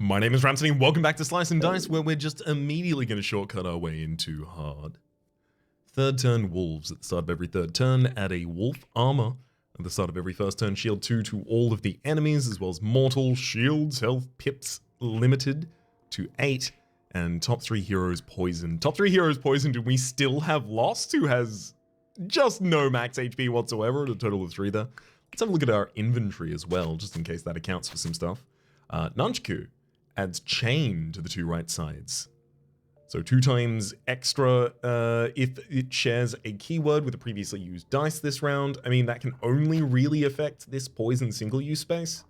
My name is Rhapsody and welcome back to Slice and Dice, where we're just immediately going to shortcut our way into hard. Third turn wolves. At the start of every third turn, add a wolf armor. At the start of every first turn, shield 2 to all of the enemies, as well as mortal, shields, health, pips, limited to 8, and top 3 heroes poisoned. Top 3 heroes poisoned, and we still have Lost, who has just no max HP whatsoever, at a total of 3 there. Let's have a look at our inventory as well, just in case that accounts for some stuff. Nunchaku adds chain to the 2 right sides. So 2 times extra if it shares a keyword with a previously used dice this round. I mean, that can only really affect this poison single use space.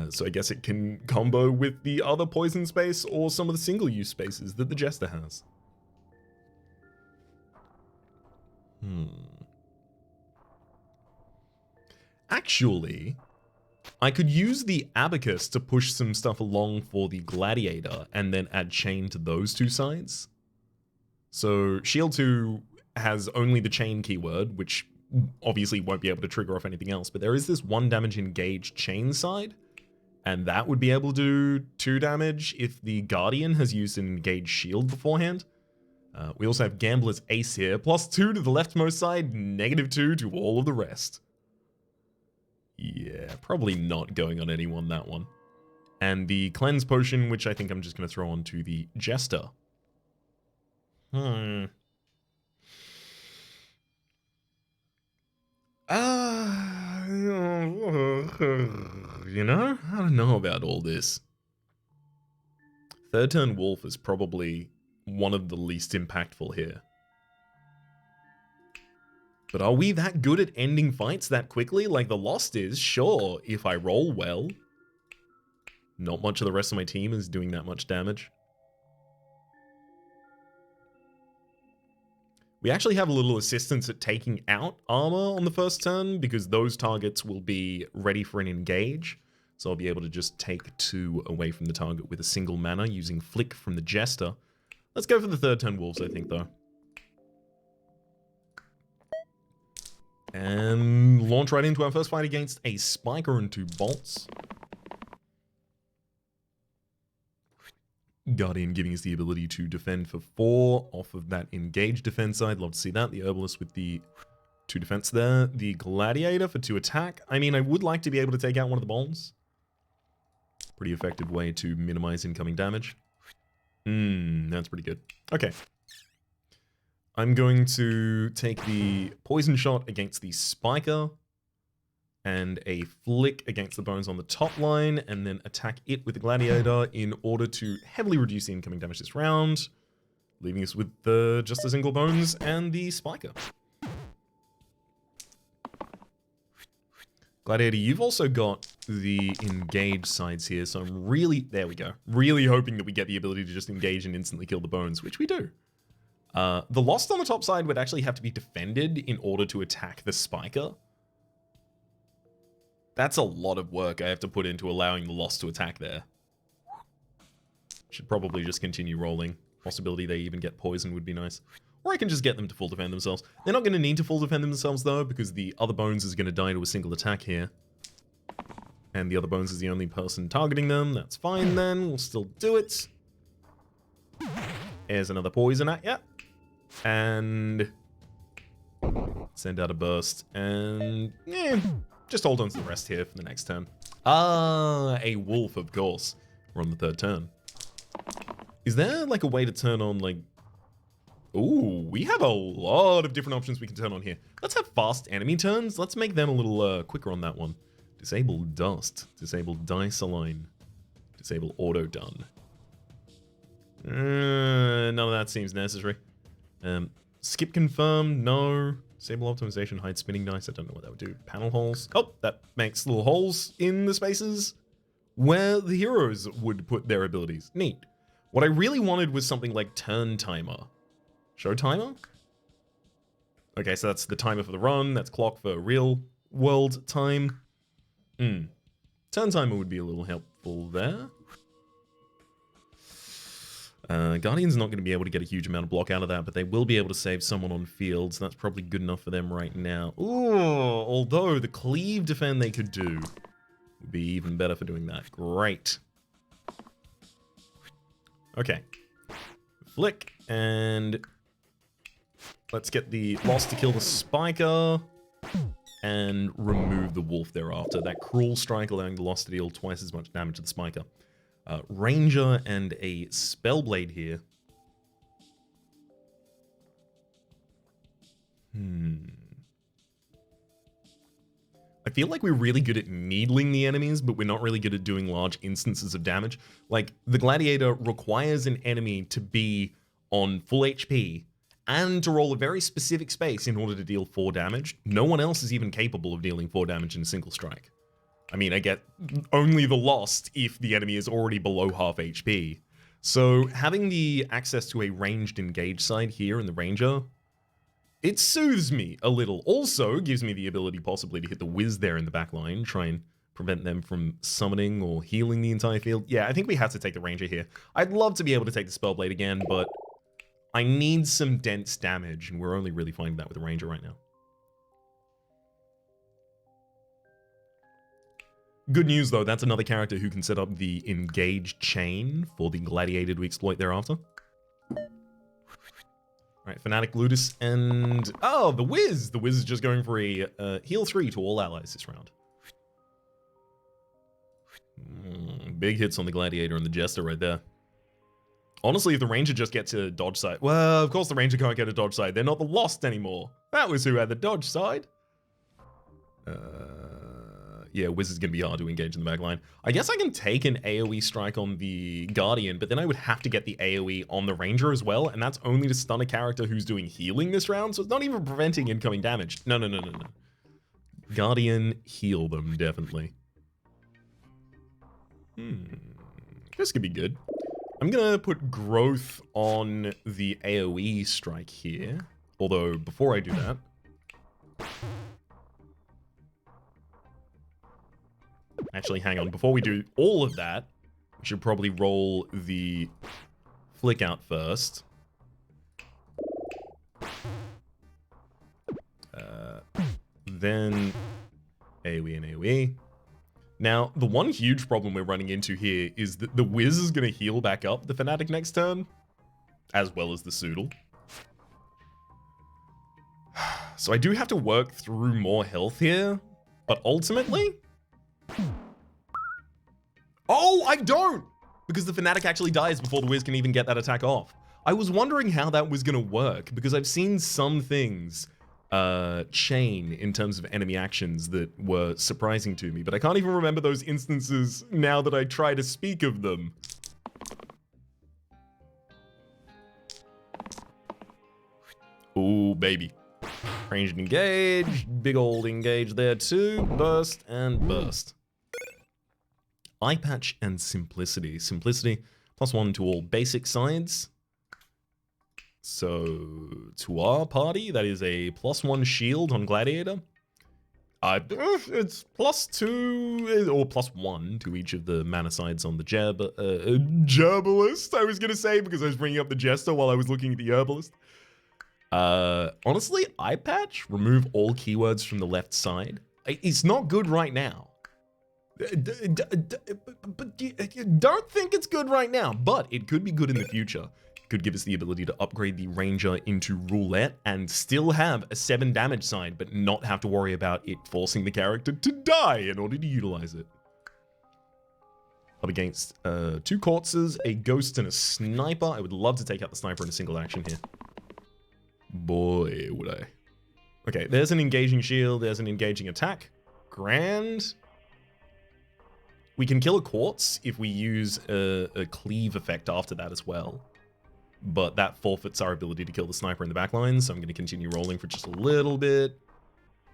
So I guess it can combo with the other poison space or some of the single use spaces that the Jester has. Actually, I could use the abacus to push some stuff along for the gladiator and then add chain to those 2 sides. So shield 2 has only the chain keyword, which obviously won't be able to trigger off anything else, but there is this 1 damage engaged chain side, and that would be able to do 2 damage if the guardian has used an engaged shield beforehand. We also have Gambler's Ace here, +2 to the leftmost side, -2 to all of the rest. Yeah, probably not going on anyone, that one. And the Cleanse Potion, which I think I'm just going to throw onto the Jester. You know, I don't know about all this. Third turn Wolf is probably one of the least impactful here. But are we that good at ending fights that quickly? Like the Lost is, sure, if I roll well. Not much of the rest of my team is doing that much damage. We actually have a little assistance at taking out armor on the first turn because those targets will be ready for an engage. So I'll be able to just take 2 away from the target with a single mana using Flick from the Jester. Let's go for the third turn Wolves, I think, though. And launch right into our first fight against a Spiker and 2 bolts. Guardian giving us the ability to defend for 4 off of that engaged defense side. Love to see that. The Herbalist with the 2 defense there. The Gladiator for 2 attack. I mean, I would like to be able to take out one of the bolts. Pretty effective way to minimize incoming damage. That's pretty good. Okay. I'm going to take the poison shot against the Spiker and a flick against the bones on the top line, and then attack it with the Gladiator in order to heavily reduce the incoming damage this round, leaving us with just the single bones and the Spiker. Gladiator, you've also got the engage sides here, so I'm really, there we go, really hoping that we get the ability to just engage and instantly kill the bones, which we do. The Lost on the top side would actually have to be defended in order to attack the Spiker. That's a lot of work I have to put into allowing the Lost to attack there. Should probably just continue rolling. Possibility they even get poisoned would be nice. Or I can just get them to full defend themselves. They're not going to need to full defend themselves though, because the other bones is going to die to a single attack here. And the other bones is the only person targeting them. That's fine then. We'll still do it. There's another poison at ya. And send out a burst, and just hold on to the rest here for the next turn. A wolf, of course. We're on the third turn. Is there like a way to turn on like... Ooh, we have a lot of different options we can turn on here. Let's have fast enemy turns. Let's make them a little quicker on that one. Disable dust, disable dice align, disable auto done. None of that seems necessary. Skip confirm, no. Disable optimization, hide spinning dice. I don't know what that would do. Panel holes. Oh, that makes little holes in the spaces where the heroes would put their abilities. Neat. What I really wanted was something like turn timer. Show timer? Okay, so that's the timer for the run. That's clock for real world time. Turn timer would be a little helpful there. Guardian's not going to be able to get a huge amount of block out of that, but they will be able to save someone on field, so that's probably good enough for them right now. Ooh, although the cleave defend they could do would be even better for doing that. Great. Okay. Flick, and let's get the Lost to kill the Spiker, and remove the Wolf thereafter. That Cruel Strike allowing the Lost to deal twice as much damage to the Spiker. Ranger and a Spellblade here. I feel like we're really good at needling the enemies, but we're not really good at doing large instances of damage. Like, the Gladiator requires an enemy to be on full HP and to roll a very specific space in order to deal 4 damage. No one else is even capable of dealing 4 damage in a single strike. I mean, I get only the Lost if the enemy is already below half HP. So having the access to a ranged engage side here in the Ranger, it soothes me a little. Also gives me the ability possibly to hit the Whiz there in the back line, try and prevent them from summoning or healing the entire field. Yeah, I think we have to take the Ranger here. I'd love to be able to take the Spellblade again, but I need some dense damage, and we're only really finding that with the Ranger right now. Good news, though, that's another character who can set up the engage chain for the Gladiator to exploit thereafter. Alright, Fanatic, Ludus, and... oh, the Wiz! The Wiz is just going for a heal 3 to all allies this round. Big hits on the Gladiator and the Jester right there. Honestly, if the Ranger just gets a dodge side... well, of course the Ranger can't get a dodge side. They're not the Lost anymore. That was who had the dodge side. Yeah, Wiz is going to be hard to engage in the back line. I guess I can take an AoE strike on the Guardian, but then I would have to get the AoE on the Ranger as well, and that's only to stun a character who's doing healing this round, so it's not even preventing incoming damage. No. Guardian, heal them, definitely. This could be good. I'm going to put growth on the AoE strike here, although before I do that... actually, hang on. Before we do all of that, we should probably roll the flick out first. Then AoE and AoE. Now, the one huge problem we're running into here is that the Wiz is going to heal back up the Fanatic next turn, as well as the Soodle. So I do have to work through more health here, but ultimately... oh, I don't! Because the Fanatic actually dies before the Wiz can even get that attack off. I was wondering how that was going to work, because I've seen some things chain in terms of enemy actions that were surprising to me, but I can't even remember those instances now that I try to speak of them. Ooh, baby. Ranged engage, big old engage there too, burst and burst. Eye Patch and Simplicity. Simplicity, +1 to all basic sides. So, to our party, that is a +1 shield on Gladiator. It's +2, or +1 to each of the mana sides on the Herbalist, I was going to say, because I was bringing up the Jester while I was looking at the Herbalist. Honestly, Eye Patch, remove all keywords from the left side. It's not good right now. Don't think it's good right now, but it could be good in the future. It could give us the ability to upgrade the Ranger into Roulette and still have a 7 damage side, but not have to worry about it forcing the character to die in order to utilize it. Up against 2 Corpses, a Ghost, and a Sniper. I would love to take out the Sniper in a single action here. Boy, would I. Okay, there's an engaging shield, there's an engaging attack. Grand. We can kill a Quartz if we use a cleave effect after that as well. But that forfeits our ability to kill the Sniper in the backline, so I'm going to continue rolling for just a little bit.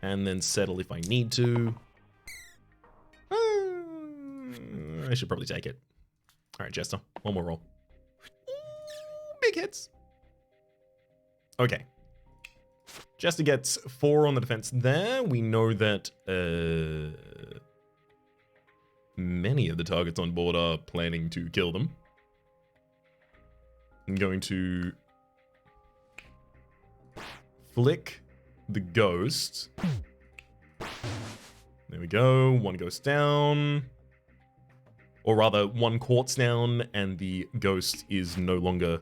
And then settle if I need to. I should probably take it. Alright, Jester. One more roll. Big hits. Okay. Jester gets 4 on the defense there. We know that many of the targets on board are planning to kill them. I'm going to flick the Ghost. There we go. 1 Ghost down. Or rather, one quartz down, and the ghost is no longer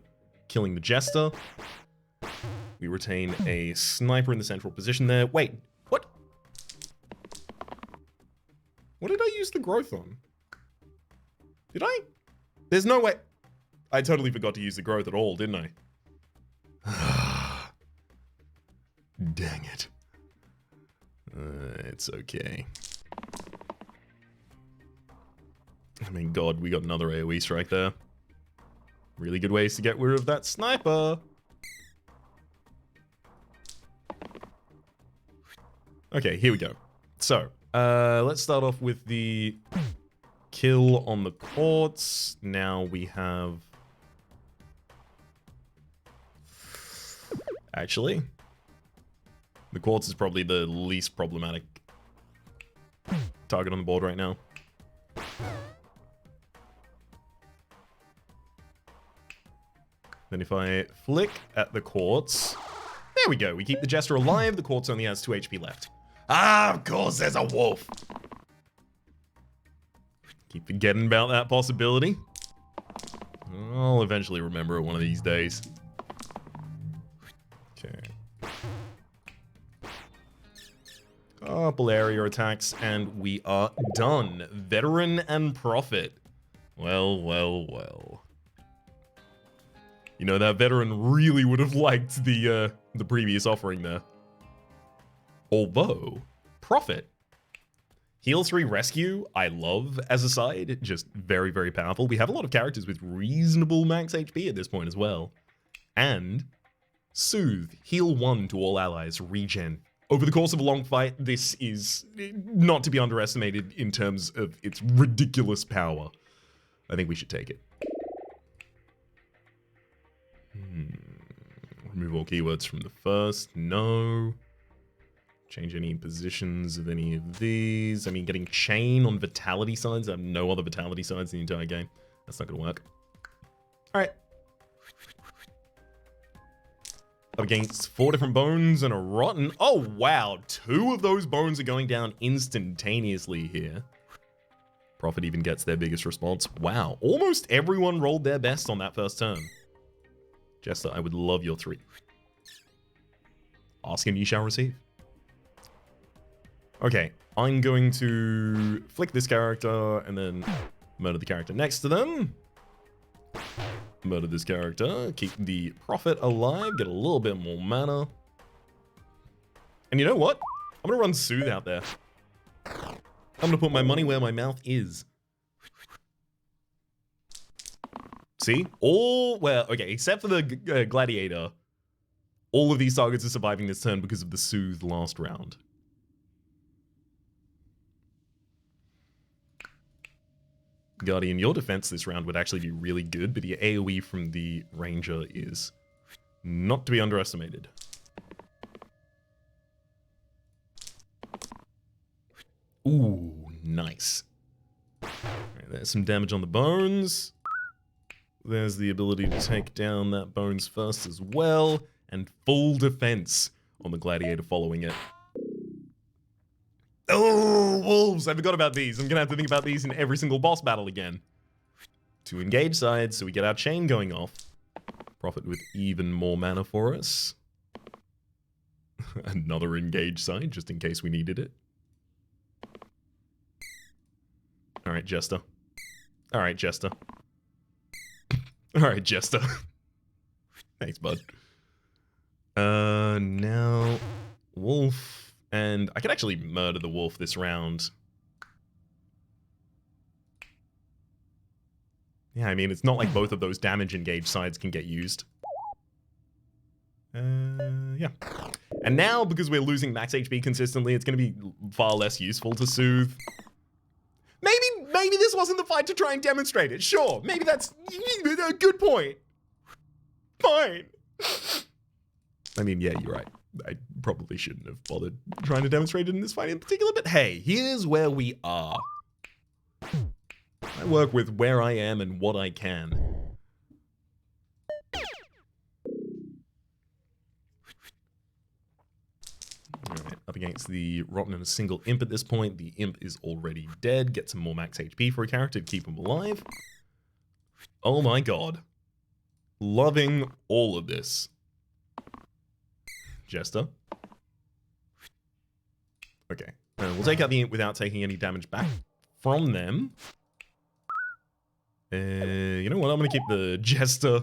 killing the jester. We retain a sniper in the central position there. Wait, what? What did I use the growth on? Did I? There's no way. I totally forgot to use the growth at all, didn't I? Dang it. It's okay. I mean, God, we got another AoE strike there. Really good ways to get rid of that sniper. Okay, here we go. So, let's start off with the kill on the quartz. Now we have... Actually, the quartz is probably the least problematic target on the board right now. Then if I flick at the quartz, there we go. We keep the jester alive. The quartz only has 2 HP left. Ah, of course, there's a wolf. Keep forgetting about that possibility. I'll eventually remember it one of these days. Okay. Couple area attacks, and we are done. Veteran and Prophet. Well, well, well. You know, that veteran really would have liked the previous offering there. Although, Prophet. Heal 3 Rescue, I love as a side. Just very, very powerful. We have a lot of characters with reasonable max HP at this point as well. And Soothe. Heal 1 to all allies. Regen. Over the course of a long fight, this is not to be underestimated in terms of its ridiculous power. I think we should take it. Remove all keywords from the first. No. Change any positions of any of these. I mean, getting chain on vitality sides. I have no other vitality sides in the entire game. That's not going to work. Alright. Up against 4 different bones and a rotten. Oh, wow. 2 of those bones are going down instantaneously here. Prophet even gets their biggest response. Wow. Almost everyone rolled their best on that first turn. Jester, I would love your 3. Ask and you shall receive. Okay, I'm going to flick this character and then murder the character next to them. Murder this character, keep the Prophet alive, get a little bit more mana. And you know what? I'm gonna run Soothe out there. I'm gonna put my money where my mouth is. See? Okay, except for the Gladiator, all of these targets are surviving this turn because of the Soothe last round. Guardian, your defense this round would actually be really good, but the AoE from the Ranger is not to be underestimated. Ooh, nice. Right, there's some damage on the bones. There's the ability to take down that bones first as well, and full defense on the Gladiator following it. Oh, wolves! I forgot about these. I'm gonna have to think about these in every single boss battle again. 2 engage sides, so we get our chain going off. Prophet with even more mana for us. Another engage side, just in case we needed it. Alright, Jester. Alright, Jester. Alright, Jester. Thanks, bud. Now... Wolf... And I could actually murder the wolf this round. Yeah, I mean, it's not like both of those damage engaged sides can get used. Yeah. And now, because we're losing max HP consistently, it's going to be far less useful to Soothe. Maybe this wasn't the fight to try and demonstrate it. Sure, maybe that's a good point. Fine. I mean, yeah, you're right. I probably shouldn't have bothered trying to demonstrate it in this fight in particular, but hey, here's where we are. I work with where I am and what I can. Alright, up against the Rotten and a single Imp at this point. The Imp is already dead. Get some more max HP for a character to keep him alive. Oh my god. Loving all of this. Jester. Okay. We'll take out the Imp without taking any damage back from them. You know what? I'm going to keep the Jester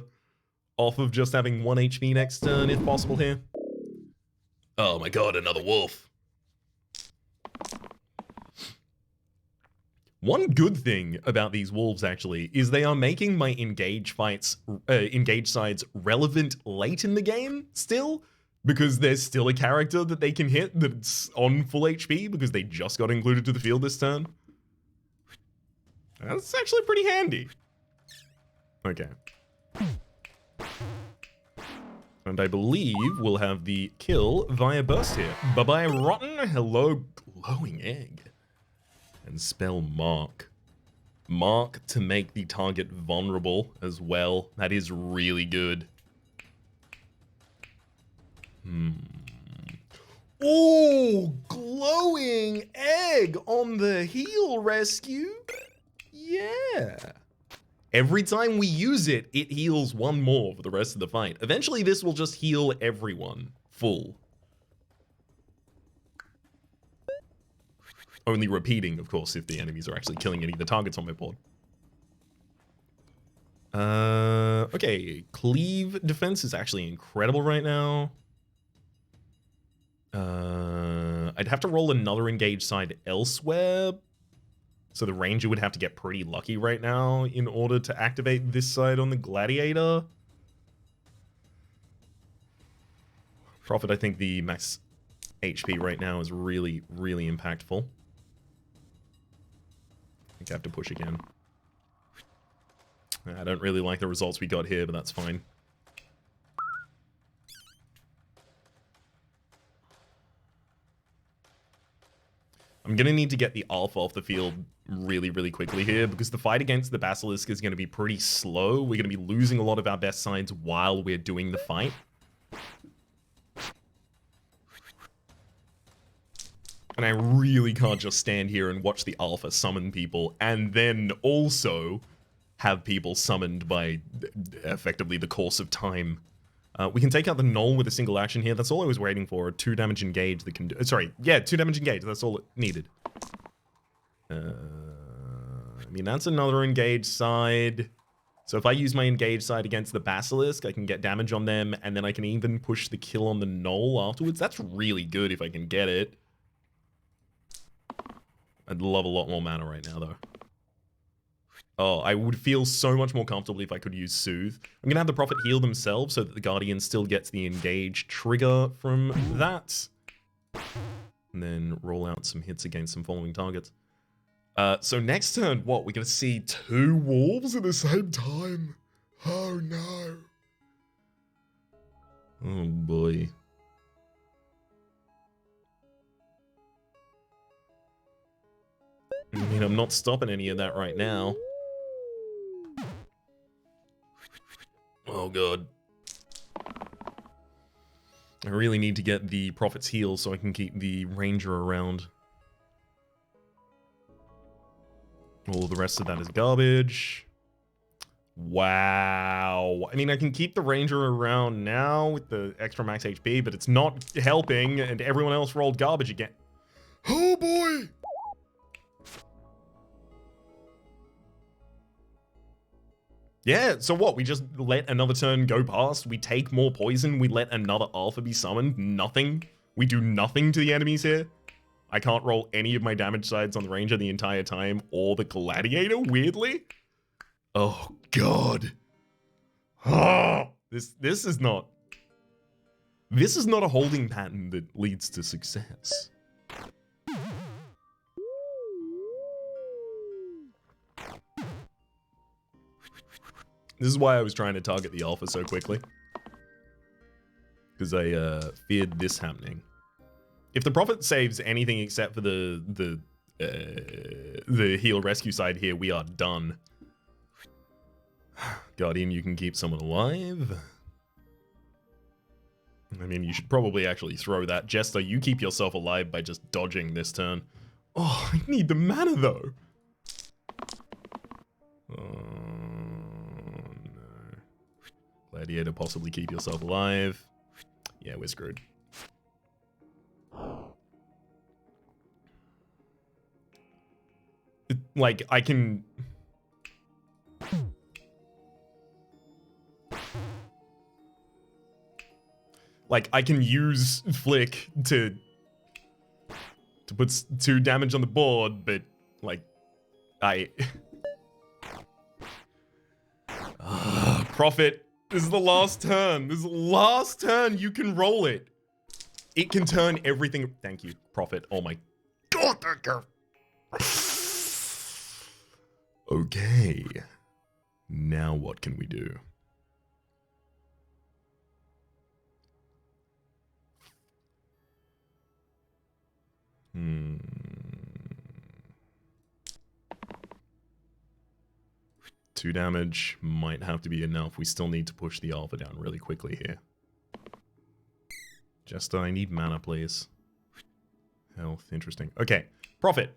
off of just having 1 HP next turn if possible here. Oh my god, another wolf. One good thing about these wolves, actually, is they are making my engage sides relevant late in the game still, because there's still a character that they can hit that's on full HP because they just got included to the field this turn. That's actually pretty handy. Okay. And I believe we'll have the kill via burst here. Bye-bye, Rotten. Hello, glowing egg. And spell mark. Mark to make the target vulnerable as well. That is really good. Oh, glowing egg on the heal rescue. Yeah. Every time we use it, it heals 1 more for the rest of the fight. Eventually, this will just heal everyone full. Only repeating, of course, if the enemies are actually killing any of the targets on my board. Okay, cleave defense is actually incredible right now. I'd have to roll another engage side elsewhere. So the ranger would have to get pretty lucky right now in order to activate this side on the gladiator. Prophet, I think the max HP right now is really, really impactful. I think I have to push again. I don't really like the results we got here, but that's fine. I'm going to need to get the alpha off the field really, really quickly here, because the fight against the Basilisk is going to be pretty slow. We're going to be losing a lot of our best sides while we're doing the fight. And I really can't just stand here and watch the alpha summon people, and then also have people summoned by effectively the course of time. We can take out the Knoll with a single action here. That's all I was waiting for. 2 damage engage that can do... Sorry, yeah, 2 damage engage. That's all it needed. I mean, that's another engage side. So if I use my engage side against the Basilisk, I can get damage on them, and then I can even push the kill on the Knoll afterwards. That's really good if I can get it. I'd love a lot more mana right now, though. Oh, I would feel so much more comfortable if I could use Soothe. I'm going to have the Prophet heal themselves so that the Guardian still gets the engage trigger from that. And then roll out some hits against some following targets. So next turn, what? We're going to see 2 wolves at the same time? Oh, no. Oh, boy. I mean, I'm not stopping any of that right now. Oh god. I really need to get the Prophet's heal so I can keep the Ranger around. All the rest of that is garbage. Wow. I mean, I can keep the Ranger around now with the extra max HP, but it's not helping, and everyone else rolled garbage again. Oh boy! Yeah, so what? We just let another turn go past, we take more poison, we let another alpha be summoned, nothing. We do nothing to the enemies here. I can't roll any of my damage sides on the Ranger the entire time, or the Gladiator, weirdly. Oh, God. Oh, this is not a holding pattern that leads to success. This is why I was trying to target the alpha so quickly. Because I feared this happening. If the Prophet saves anything except for the heal rescue side here, we are done. Guardian, you can keep someone alive. I mean, you should probably actually throw that. Jester, you keep yourself alive by just dodging this turn. Oh, I need the mana, though. Oh, no. Gladiator, possibly keep yourself alive. Yeah, we're screwed. Like, I can... Like, I can use Flick to put 2 damage on the board, but, like, Prophet, this is the last turn. This is the last turn. You can roll it. It can turn everything... Thank you, Prophet. Oh my god, thank you. Okay. Now what can we do? Hmm. 2 damage might have to be enough. We still need to push the alpha down really quickly here. Jester, I need mana, please. Health, interesting. Okay, Prophet.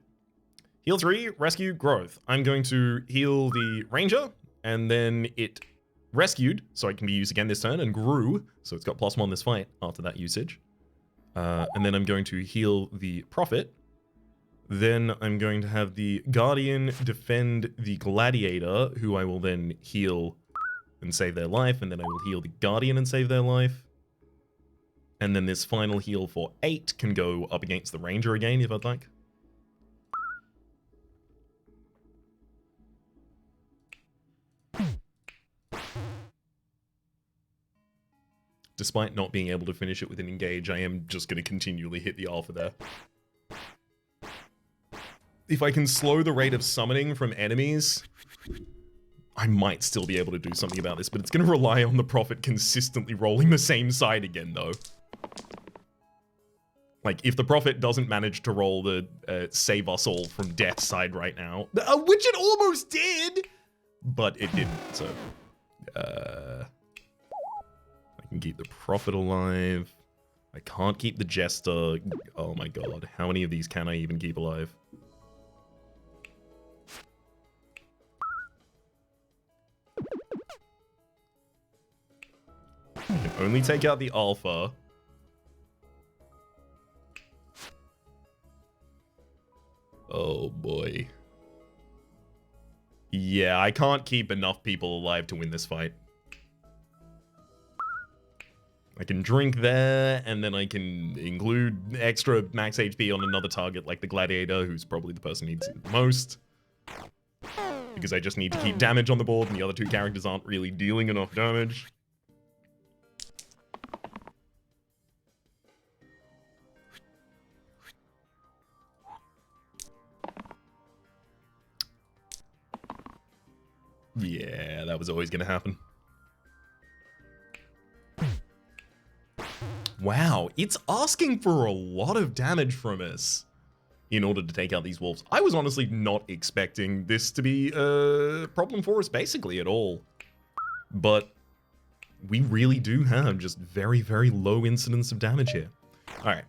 Heal 3, rescue, growth. I'm going to heal the ranger, and then it rescued, so it can be used again this turn, and grew, so it's got +1 this fight after that usage. And then I'm going to heal the Prophet. Then I'm going to have the Guardian defend the Gladiator, who I will then heal and save their life, and then I will heal the Guardian and save their life. And then this final heal for 8 can go up against the Ranger again, if I'd like. Despite not being able to finish it with an engage, I am just going to continually hit the alpha there. If I can slow the rate of summoning from enemies, I might still be able to do something about this, but it's going to rely on the Prophet consistently rolling the same side again, though. Like, if the Prophet doesn't manage to roll the save us all from death side right now, which it almost did, but it didn't, so... I can keep the Prophet alive. I can't keep the Jester. Oh my god, how many of these can I even keep alive? I can only take out the Alpha. Oh boy. Yeah, I can't keep enough people alive to win this fight. I can drink there, and then I can include extra max HP on another target like the Gladiator, who's probably the person who needs it the most. Because I just need to keep damage on the board, and the other 2 characters aren't really dealing enough damage. Yeah, that was always going to happen. Wow, it's asking for a lot of damage from us in order to take out these wolves. I was honestly not expecting this to be a problem for us basically at all. But we really do have just very, very low incidence of damage here. Alright,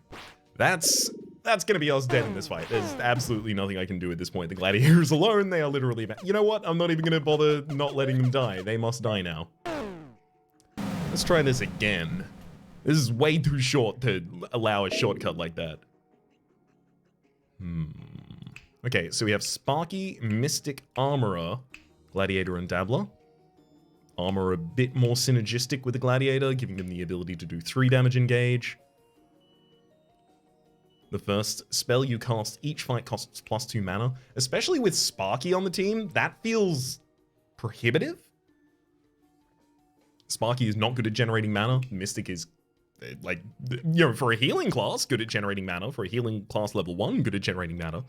that's going to be us dead in this fight. There's absolutely nothing I can do at this point. The gladiators alone, they are literally... You know what? I'm not even going to bother not letting them die. They must die now. Let's try this again. This is way too short to allow a shortcut like that. Okay, so we have Sparky, Mystic, Armorer, Gladiator, and Dabbler. Armorer a bit more synergistic with the Gladiator, giving them the ability to do 3 damage engage. The first spell you cast each fight costs +2 mana. Especially with Sparky on the team, that feels prohibitive. Sparky is not good at generating mana. Mystic is... like, you know, for a healing class, good at generating mana. For a healing class level 1, good at generating mana.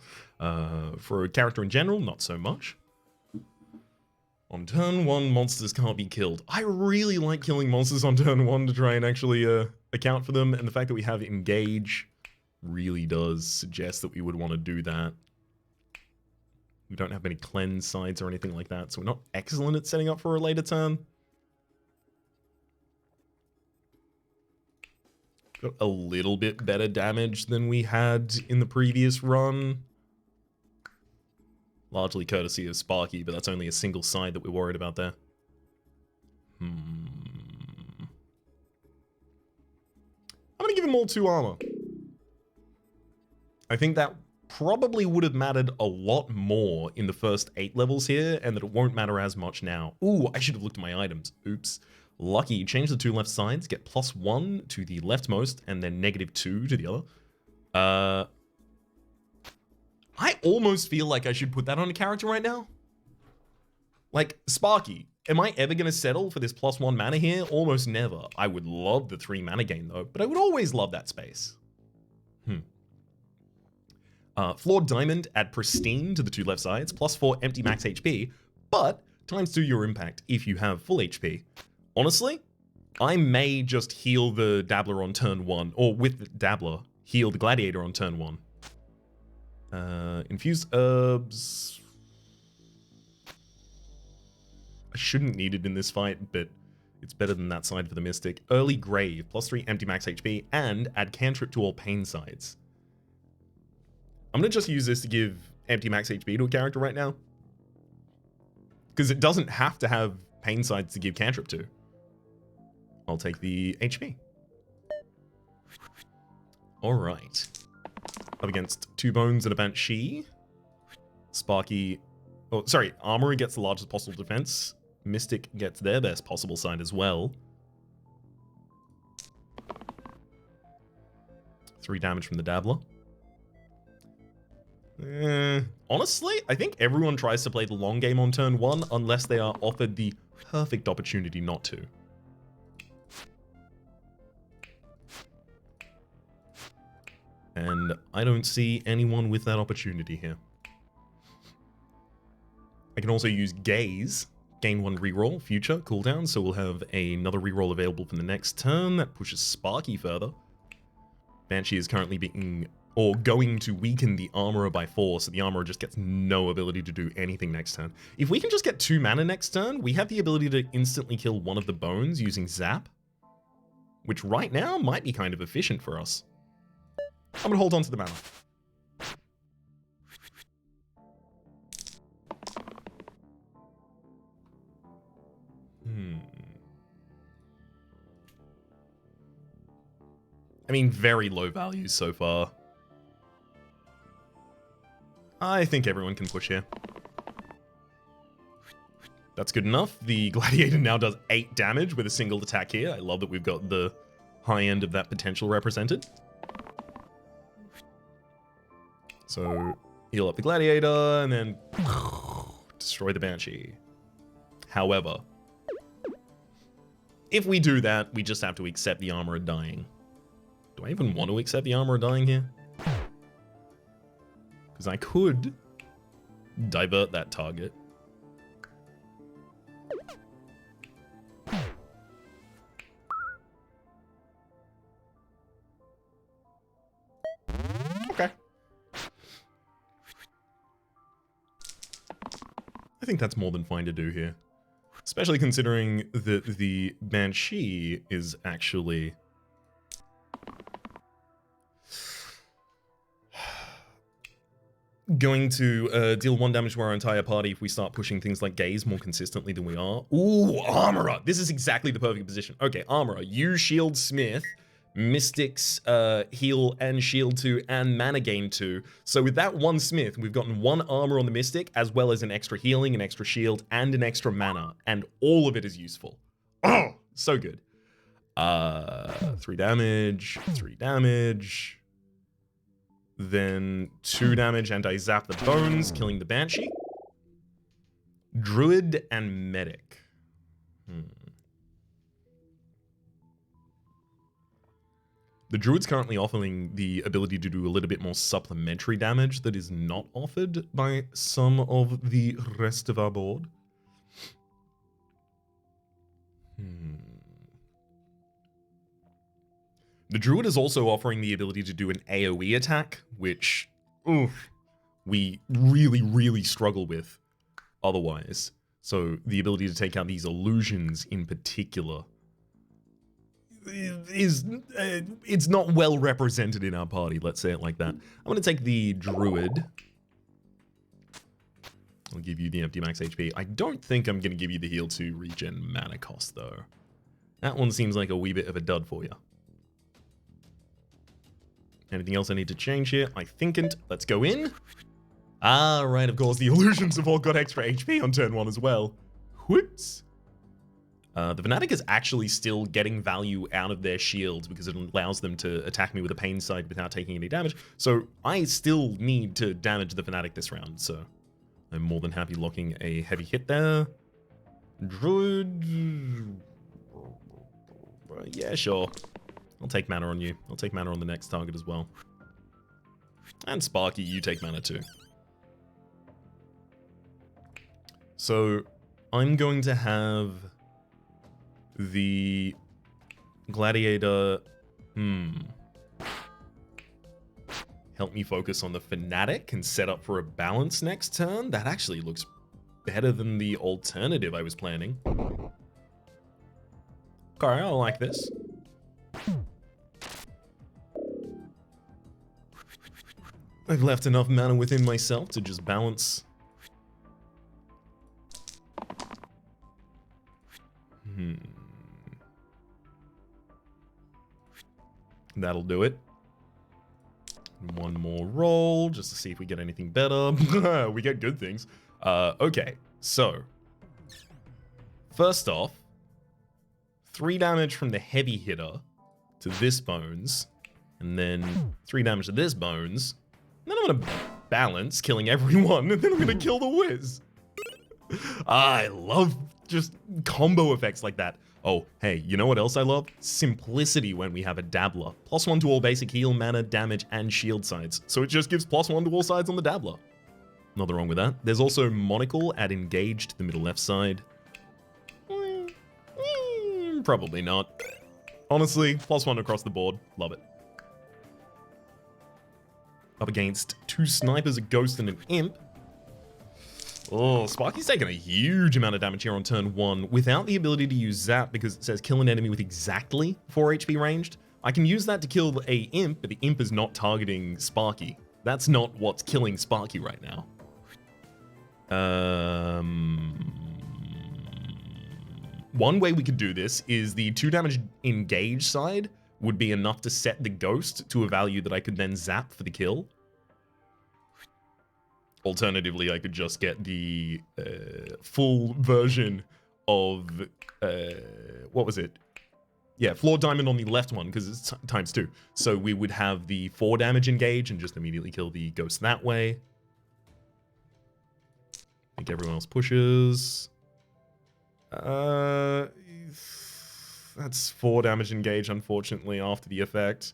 For a character in general, not so much. On turn 1, monsters can't be killed. I really like killing monsters on turn 1 to try and actually account for them. And the fact that we have engage really does suggest that we would want to do that. We don't have many cleanse sides or anything like that, so we're not excellent at setting up for a later turn. Got a little bit better damage than we had in the previous run. Largely courtesy of Sparky, but that's only a single side that we're worried about there. I'm gonna give him all 2 armor. I think that probably would have mattered a lot more in the first 8 levels here, and that it won't matter as much now. Ooh, I should have looked at my items. Oops. Lucky, change the 2 left sides, get +1 to the leftmost, and then -2 to the other. I almost feel like I should put that on a character right now. Like, Sparky, am I ever going to settle for this +1 mana here? Almost never. I would love the 3 mana gain though, but I would always love that space. Flawed Diamond, add Pristine to the 2 left sides, +4 empty max HP, but ×2 your impact if you have full HP. Honestly, I may just heal the Dabbler on turn 1, or with the Dabbler, heal the Gladiator on turn 1. Infused Herbs. I shouldn't need it in this fight, but it's better than that side for the Mystic. Early Grave, +3 empty max HP, and add Cantrip to all pain sides. I'm going to just use this to give empty max HP to a character right now. Because it doesn't have to have pain sides to give Cantrip to. I'll take the HP. Alright. Up against 2 Bones and a Banshee. Sparky... Oh, sorry. Armorer gets the largest possible defense. Mystic gets their best possible side as well. 3 damage from the Dabbler. Honestly, I think everyone tries to play the long game on turn 1 unless they are offered the perfect opportunity not to. And I don't see anyone with that opportunity here. I can also use Gaze, gain 1 reroll, future, cooldown, so we'll have another reroll available for the next turn. That pushes Sparky further. Banshee is currently being, or going to weaken the Armorer by 4, so the Armorer just gets no ability to do anything next turn. If we can just get 2 mana next turn, we have the ability to instantly kill one of the Bones using Zap, which right now might be kind of efficient for us. I'm gonna hold on to the mana. I mean, very low values so far. I think everyone can push here. That's good enough. The Gladiator now does 8 damage with a single attack here. I love that we've got the high end of that potential represented. So, heal up the Gladiator, and then destroy the Banshee. However, if we do that, we just have to accept the Armorer dying. Do I even want to accept the Armorer dying here? Because I could divert that target. Okay. I think that's more than fine to do here. Especially considering that the Banshee is actually... going to deal 1 damage to our entire party if we start pushing things like Gaze more consistently than we are. Ooh, Armorer! This is exactly the perfect position. Okay, Armorer, you shield Smith, Mystics heal and shield 2 and mana gain 2. So with that 1 Smith, we've gotten 1 armor on the Mystic, as well as an extra healing, an extra shield, and an extra mana. And all of it is useful. Oh, so good. 3 damage, 3 damage. Then 2 damage and I zap the Bones, killing the Banshee. Druid and Medic. The Druid's currently offering the ability to do a little bit more supplementary damage that is not offered by some of the rest of our board. The Druid is also offering the ability to do an AoE attack, which we really, really struggle with otherwise. So the ability to take out these illusions in particular it's not well represented in our party, let's say it like that. I'm going to take the Druid. I'll give you the empty max HP. I don't think I'm going to give you the heal 2 regen mana cost, though. That one seems like a wee bit of a dud for you. Anything else I need to change here? I thinkn't. Let's go in. Ah, right, of course, the illusions have all got extra HP on turn 1 as well. Whoops. The Fnatic is actually still getting value out of their shields because it allows them to attack me with a pain side without taking any damage. So I still need to damage the Fnatic this round, so I'm more than happy locking a heavy hit there. Druid... yeah, sure. I'll take mana on you. I'll take mana on the next target as well. And Sparky, you take mana too. So I'm going to have the Gladiator, help me focus on the Fnatic and set up for a balance next turn. That actually looks better than the alternative I was planning. Okay, I like this. I've left enough mana within myself to just balance. That'll do it. One more roll, just to see if we get anything better. We get good things. Okay, so. First off, 3 damage from the heavy hitter to this bones. And then 3 damage to this bones. And then I'm gonna balance, killing everyone. And then I'm gonna kill the whiz. I love just combo effects like that. Oh, hey, you know what else I love? Simplicity when we have a Dabbler. +1 to all basic heal, mana, damage, and shield sides. So it just gives +1 to all sides on the Dabbler. Nothing wrong with that. There's also Monocle at Engage to the middle left side. Probably not. Honestly, +1 across the board. Love it. Up against 2 snipers, a ghost, and an imp. Oh, Sparky's taking a huge amount of damage here on turn 1 without the ability to use Zap because it says kill an enemy with exactly 4 HP ranged. I can use that to kill a imp, but the imp is not targeting Sparky. That's not what's killing Sparky right now. One way we could do this is the 2 damage engage side would be enough to set the ghost to a value that I could then zap for the kill. Alternatively, I could just get the full version of, what was it? Yeah, Floor Diamond on the left one, because it's ×2. So we would have the 4 damage engage and just immediately kill the ghost that way. I think everyone else pushes. That's 4 damage engage, unfortunately, after the effect.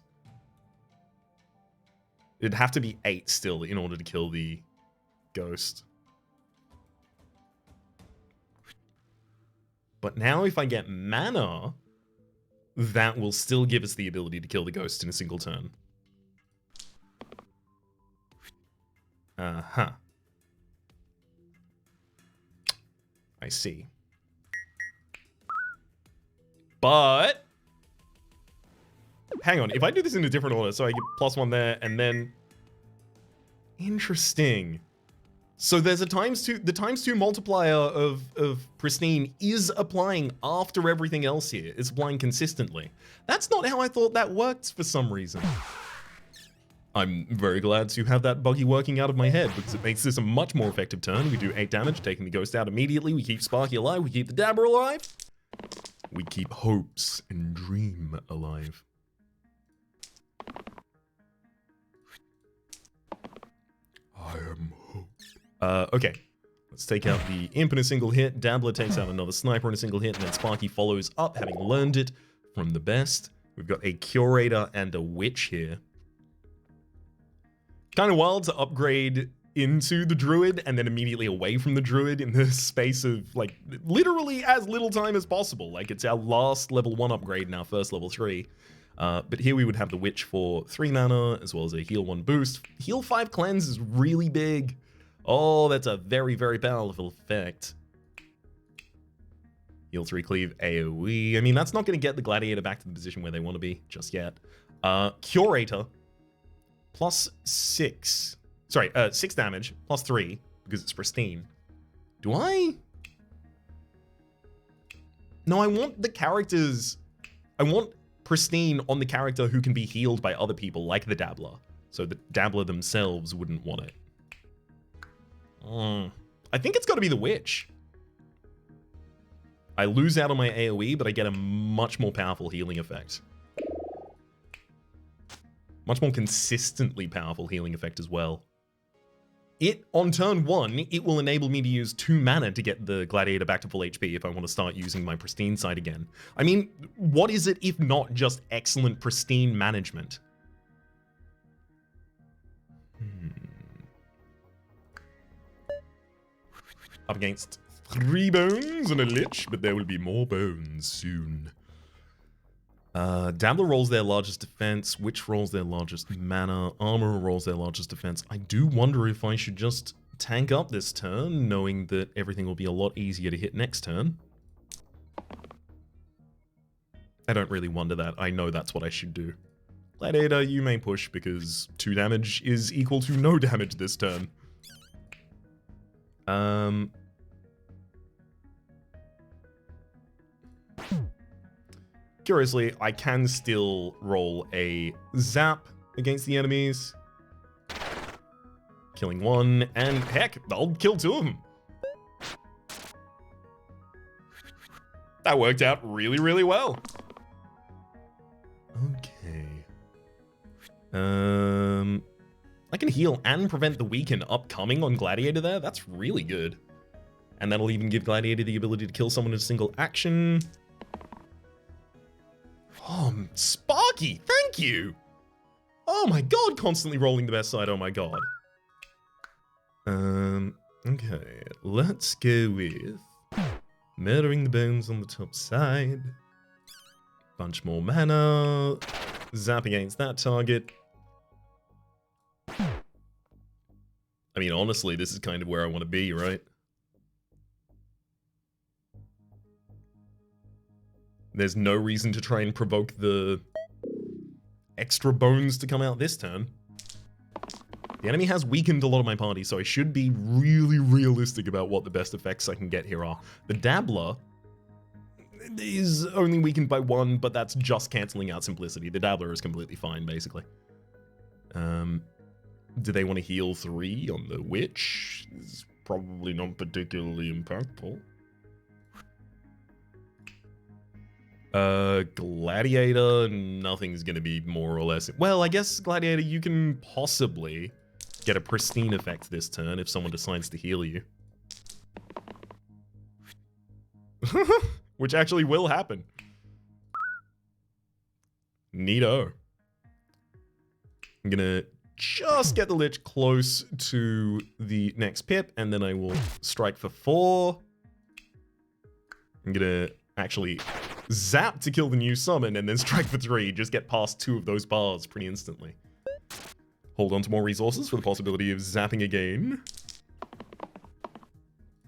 It'd have to be 8 still in order to kill the ghost. But now if I get mana, that will still give us the ability to kill the ghost in a single turn. Uh-huh. I see. But hang on, if I do this in a different order, so I get +1 there, and then interesting. So there's a ×2, the ×2 multiplier of Pristine is applying after everything else here. It's applying consistently. That's not how I thought that worked for some reason. I'm very glad to have that buggy working out of my head because it makes this a much more effective turn. We do 8 damage, taking the ghost out immediately. We keep Sparky alive. We keep the Dabber alive. We keep hopes and dream alive. I am hope. Okay. Let's take out the imp in a single hit. Dabbler takes out another sniper in a single hit, and then Sparky follows up, having learned it from the best. We've got a Curator and a Witch here. Kind of wild to upgrade into the Druid and then immediately away from the Druid in the space of, like, literally as little time as possible. Like, it's our last level 1 upgrade and our first level 3. But here we would have the Witch for 3 mana, as well as a heal 1 boost. Heal 5 cleanse is really big. Oh, that's a very, very powerful effect. Heal 3 cleave AoE. I mean, that's not going to get the Gladiator back to the position where they want to be just yet. Curator, plus 6. Sorry, 6 damage, plus 3, because it's pristine. Do I? No, I want the characters... I want pristine on the character who can be healed by other people, like the Dabbler. So the Dabbler themselves wouldn't want it. I think it's got to be the Witch. I lose out on my AoE, but I get a much more powerful healing effect. Much more consistently powerful healing effect as well. On turn 1, it will enable me to use 2 mana to get the Gladiator back to full HP if I want to start using my pristine side again. I mean, what is it if not just excellent pristine management? Up against 3 bones and a lich, but there will be more bones soon. Dabbler rolls their largest defense, Witch rolls their largest mana, Armorer rolls their largest defense. I do wonder if I should just tank up this turn, knowing that everything will be a lot easier to hit next turn. I don't really wonder that. I know that's what I should do. Gladiator, you may push because 2 damage is equal to no damage this turn. Curiously, I can still roll a zap against the enemies. Killing 1, and heck, I'll kill 2 of them. That worked out really, really well. Okay. I can heal and prevent the weaken upcoming on Gladiator there. That's really good. And that'll even give Gladiator the ability to kill someone in a single action. Oh, Sparky, thank you! Oh my god, constantly rolling the best side, oh my god. Okay, let's go with murdering the bones on the top side. Bunch more mana. Zap against that target. I mean, honestly, this is kind of where I want to be, right? There's no reason to try and provoke the extra bones to come out this turn. The enemy has weakened a lot of my party, so I should be really realistic about what the best effects I can get here are. The Dabbler is only weakened by 1, but that's just cancelling out Simplicity. The Dabbler is completely fine, basically. Do they want to heal 3 on the Witch? It's probably not particularly impactful. Gladiator, nothing's gonna be more or less... Well, I guess, Gladiator, you can possibly get a pristine effect this turn if someone decides to heal you. Which actually will happen. Neato. I'm gonna just get the Lich close to the next pip, and then I will strike for 4. I'm gonna actually zap to kill the new summon, and then strike for 3. Just get past 2 of those bars pretty instantly. Hold on to more resources for the possibility of zapping again.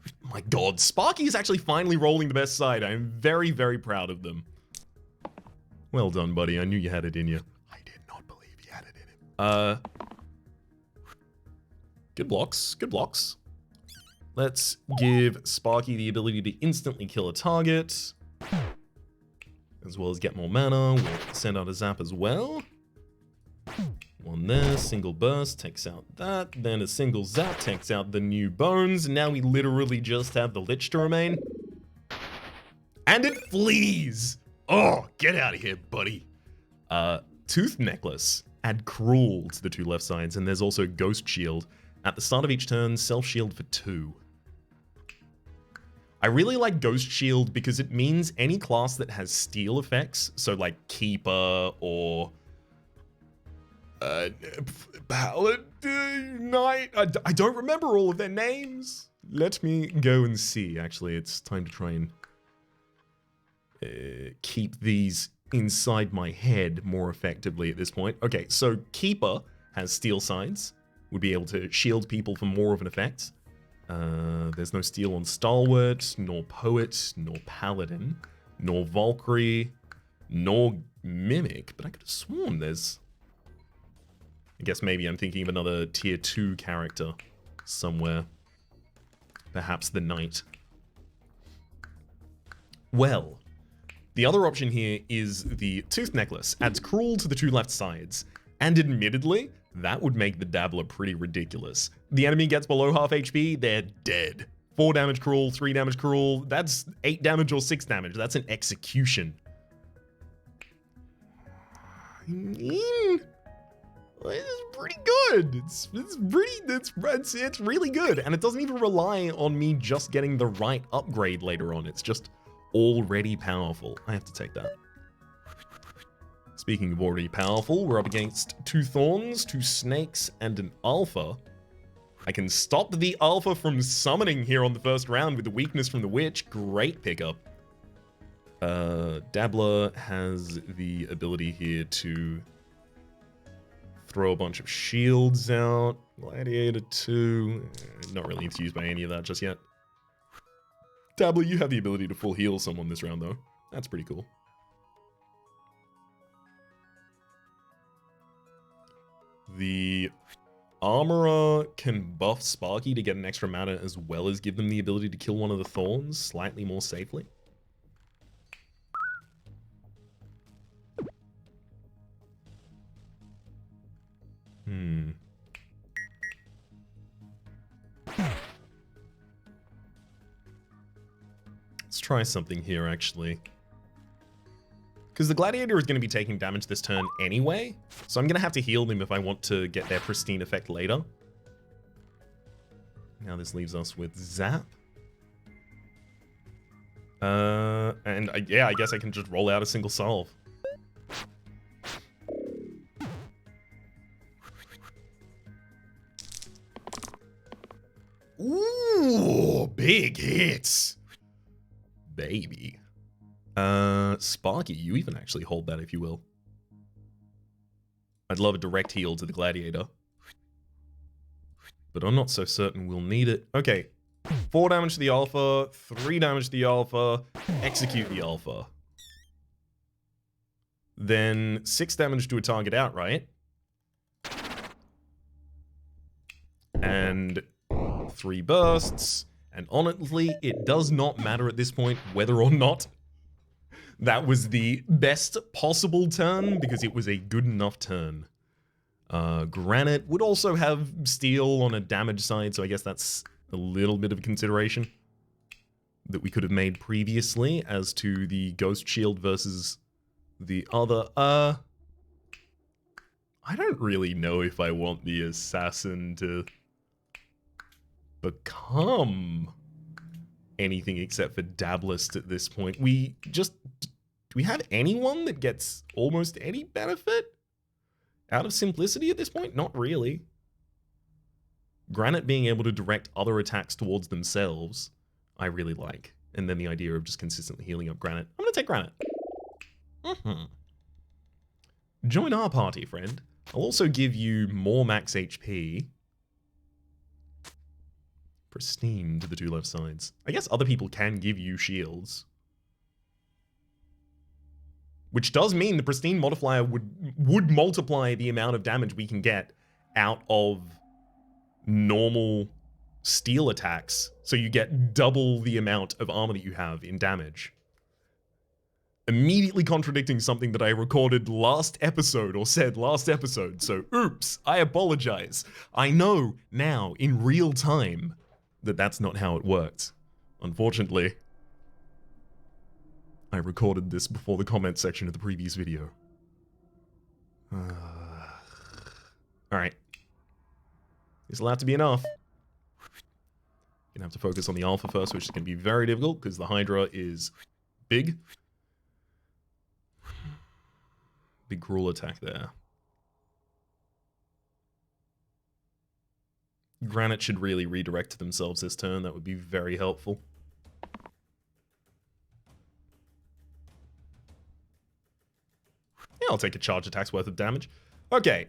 Oh my god, Sparky is actually finally rolling the best side. I am very, very proud of them. Well done, buddy. I knew you had it in you. I did not believe you had it in him. Good blocks. Good blocks. Let's give Sparky the ability to instantly kill a target, as well as get more mana. We'll send out a zap as well. 1 there, single burst takes out that, then a single zap takes out the new bones. Now we literally just have the Lich to remain. And it flees! Oh, get out of here, buddy. Tooth Necklace. Add Cruel to the 2 left sides, and there's also Ghost Shield. At the start of each turn, self-shield for 2. I really like Ghost Shield because it means any class that has steal effects, so like Keeper or Paladin Knight. I don't remember all of their names. Let me go and see. Actually, it's time to try and keep these inside my head more effectively at this point. Okay, so Keeper has steal sides, would be able to shield people for more of an effect. There's no steel on Stalwart, nor Poet, nor Paladin, nor Valkyrie, nor Mimic, but I could have sworn there's... I guess maybe I'm thinking of another tier 2 character somewhere. Perhaps the Knight. Well, the other option here is the Tooth Necklace. Adds Cruel to the 2 left sides. And admittedly, that would make the Dabbler pretty ridiculous. The enemy gets below half HP, they're dead. 4 damage Cruel, 3 damage Cruel, that's 8 damage or 6 damage. That's an execution. I mean, it's pretty good. It's really good. And it doesn't even rely on me just getting the right upgrade later on. It's just already powerful. I have to take that. Speaking of already powerful, we're up against 2 Thorns, 2 Snakes, and an Alpha. I can stop the Alpha from summoning here on the first round with the weakness from the Witch. Great pickup. Dabbler has the ability here to throw a bunch of shields out. Gladiator 2. Not really enthused by any of that just yet. Dabbler, you have the ability to full heal someone this round, though. That's pretty cool. The Armorer can buff Sparky to get an extra mana as well as give them the ability to kill one of the Thorns slightly more safely. Let's try something here, actually. Because the Gladiator is going to be taking damage this turn anyway, so I'm going to have to heal them if I want to get their pristine effect later. Now this leaves us with Zap. Yeah, I guess I can just roll out a single salve. Ooh, big hits. Baby. Sparky, you even actually hold that if you will. I'd love a direct heal to the Gladiator. But I'm not so certain we'll need it. Okay, 4 damage to the Alpha, 3 damage to the Alpha, execute the Alpha. Then 6 damage to a target outright. And 3 bursts. And honestly, it does not matter at this point whether or not that was the best possible turn, because it was a good enough turn. Granite would also have steel on a damage side, so I guess that's a little bit of a consideration that we could have made previously as to the Ghost Shield versus the other. I don't really know if I want the Assassin to become anything except for Dabblist at this point. Do we have anyone that gets almost any benefit out of Simplicity at this point? Not really. Granite being able to direct other attacks towards themselves, I really like. And then the idea of just consistently healing up Granite. I'm gonna take Granite. Join our party, friend. I'll also give you more max HP. Pristine to the 2 left sides. I guess other people can give you shields. Which does mean the Pristine modifier would multiply the amount of damage we can get out of normal steel attacks. So you get double the amount of armor that you have in damage. Immediately contradicting something that I recorded last episode, or said last episode. So oops, I apologize. I know now, in real time, that that's not how it worked. Unfortunately, I recorded this before the comment section of the previous video. Alright. This will have to be enough. Gonna have to focus on the Alpha first, which is gonna be very difficult because the Hydra is big. Big cruel attack there. Granite should really redirect themselves this turn. That would be very helpful. Yeah, I'll take a charge attack's worth of damage. Okay,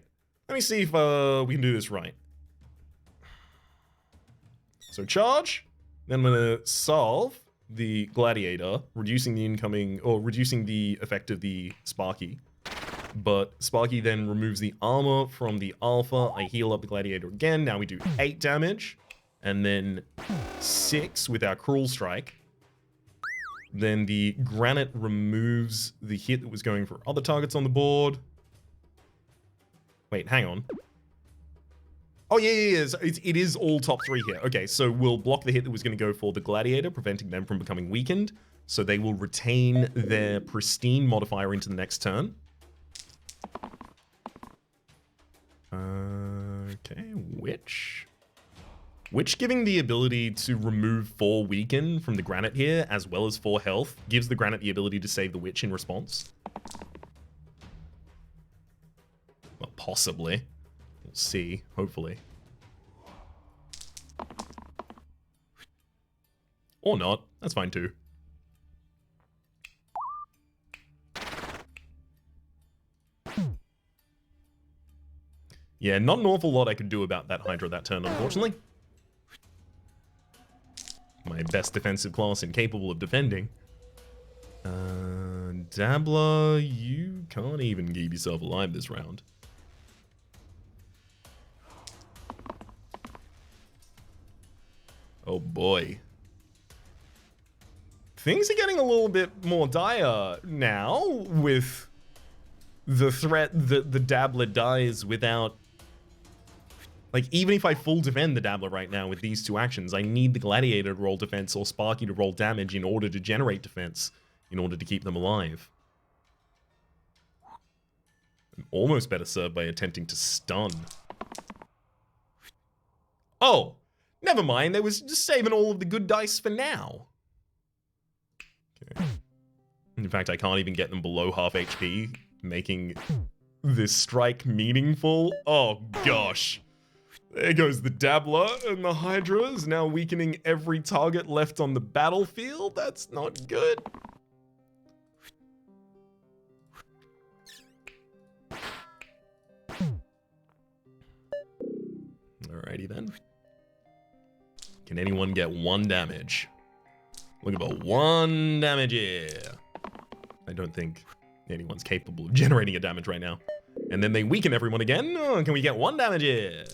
let me see if we can do this right. So charge. Then I'm going to solve the Gladiator, reducing the incoming, or reducing the effect of the Sparky. But Sparky then removes the armor from the Alpha. I heal up the Gladiator again. Now we do 8 damage. And then 6 with our Cruel Strike. Then the Granite removes the hit that was going for other targets on the board. Wait, hang on. Oh, yeah. It is all top 3 here. Okay, so we'll block the hit that was going to go for the Gladiator, preventing them from becoming weakened. So they will retain their pristine modifier into the next turn. Okay, Which giving the ability to remove 4 weaken from the Granite here, as well as 4 health, gives the Granite the ability to save the Witch in response. Well, possibly. We'll see, hopefully. Or not, that's fine too. Yeah, not an awful lot I could do about that Hydra that turn, unfortunately. My best defensive class incapable of defending. Dabbler, you can't even keep yourself alive this round. Oh boy. Things are getting a little bit more dire now with the threat that the Dabbler dies without... Like, even if I full defend the Dabbler right now with these 2 actions, I need the Gladiator to roll defense or Sparky to roll damage in order to generate defense, in order to keep them alive. I'm almost better served by attempting to stun. Oh, never mind. They was just saving all of the good dice for now. Okay. In fact, I can't even get them below half HP, making this strike meaningful. Oh, gosh. There goes the Dabbler, and the Hydra is now weakening every target left on the battlefield. That's not good. Alrighty then. Can anyone get 1 damage? Look about 1 damage here. I don't think anyone's capable of generating a damage right now. And then they weaken everyone again. Oh, can we get 1 damage here?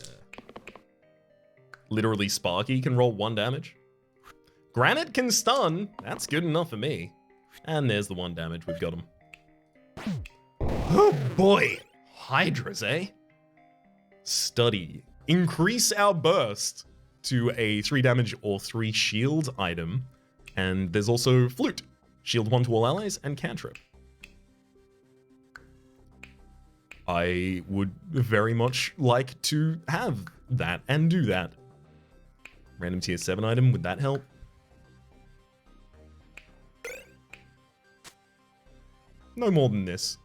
Literally, Sparky can roll 1 damage. Granite can stun. That's good enough for me. And there's the 1 damage. We've got him. Oh boy. Hydras, eh? Study. Increase our burst to a 3 damage or 3 shield item. And there's also Flute. Shield 1 to all allies and cantrip. I would very much like to have that and do that. Random tier 7 item, would that help? No more than this.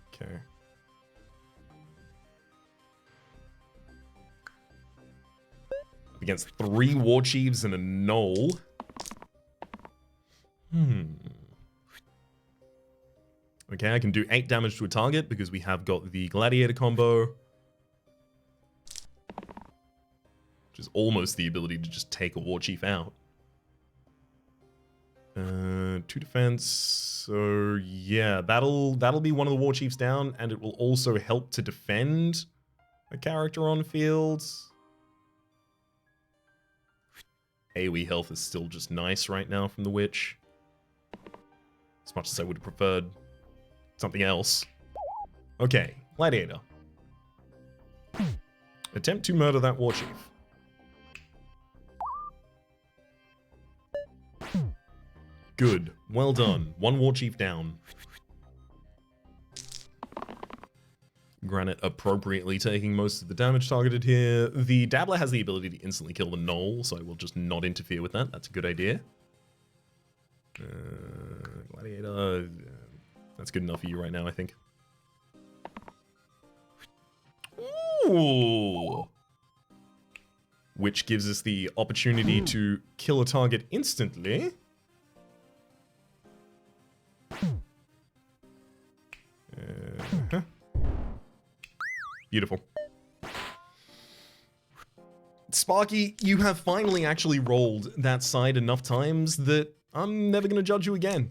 Okay. Against 3 War Chiefs and a Knoll. Okay, I can do 8 damage to a target because we have got the Gladiator combo. Which is almost the ability to just take a War Chief out. 2 defense, so yeah, that'll be one of the War Chiefs down, and it will also help to defend a character on field. AoE health is still just nice right now from the Witch. As much as I would have preferred something else. Okay, Gladiator. Attempt to murder that War Chief. Good. Well done. 1 War Chief down. Granite appropriately taking most of the damage targeted here. The Dabbler has the ability to instantly kill the Knoll, so I will just not interfere with that. That's a good idea. Gladiator. That's good enough for you right now, I think. Ooh! Which gives us the opportunity to kill a target instantly. Beautiful. Sparky, you have finally actually rolled that side enough times that I'm never going to judge you again.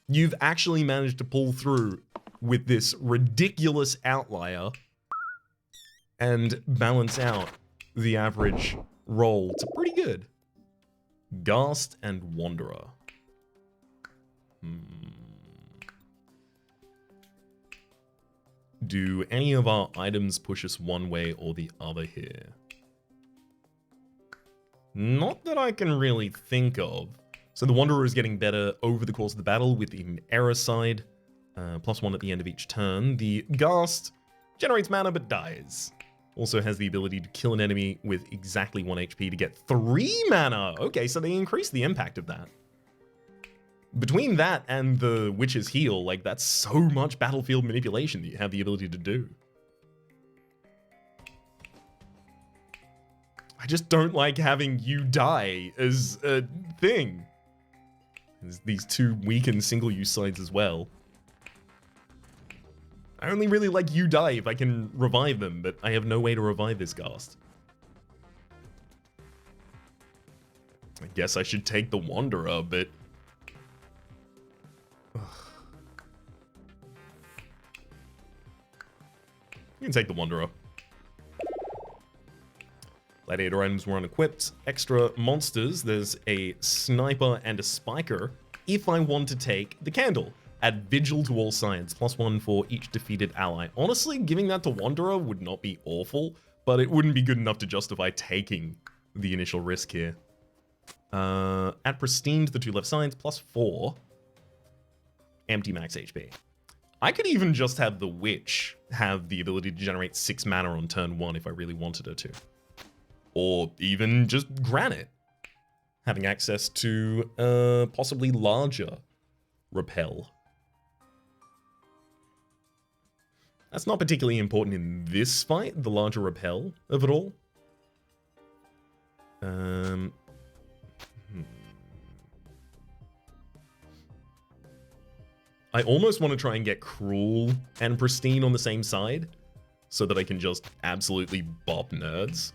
You've actually managed to pull through with this ridiculous outlier and balance out the average roll to pretty good. Ghast and Wanderer. Do any of our items push us one way or the other here? Not that I can really think of. So the Wanderer is getting better over the course of the battle with an error side, +1 at the end of each turn. The Ghast generates mana but dies. Also has the ability to kill an enemy with exactly 1 HP to get 3 mana. Okay, so they increase the impact of that. Between that and the Witch's Heal, like, that's so much battlefield manipulation that you have the ability to do. I just don't like having you die as a thing. There's these two weakened single-use sides as well. I only really like you die if I can revive them, but I have no way to revive this Ghast. I guess I should take the Wanderer, but... You can take the Wanderer. Gladiator items were unequipped. Extra monsters, there's a Sniper and a Spiker. If I want to take the Candle, add Vigil to all sides, +1 for each defeated ally. Honestly, giving that to Wanderer would not be awful, but it wouldn't be good enough to justify taking the initial risk here. Add Pristine to the 2 left sides, +4. Empty max HP. I could even just have the Witch have the ability to generate 6 mana on turn 1 if I really wanted her to. Or even just Granite, having access to possibly larger Repel. That's not particularly important in this fight, the larger Repel of it all. I almost want to try and get Cruel and Pristine on the same side, so that I can just absolutely bop nerds.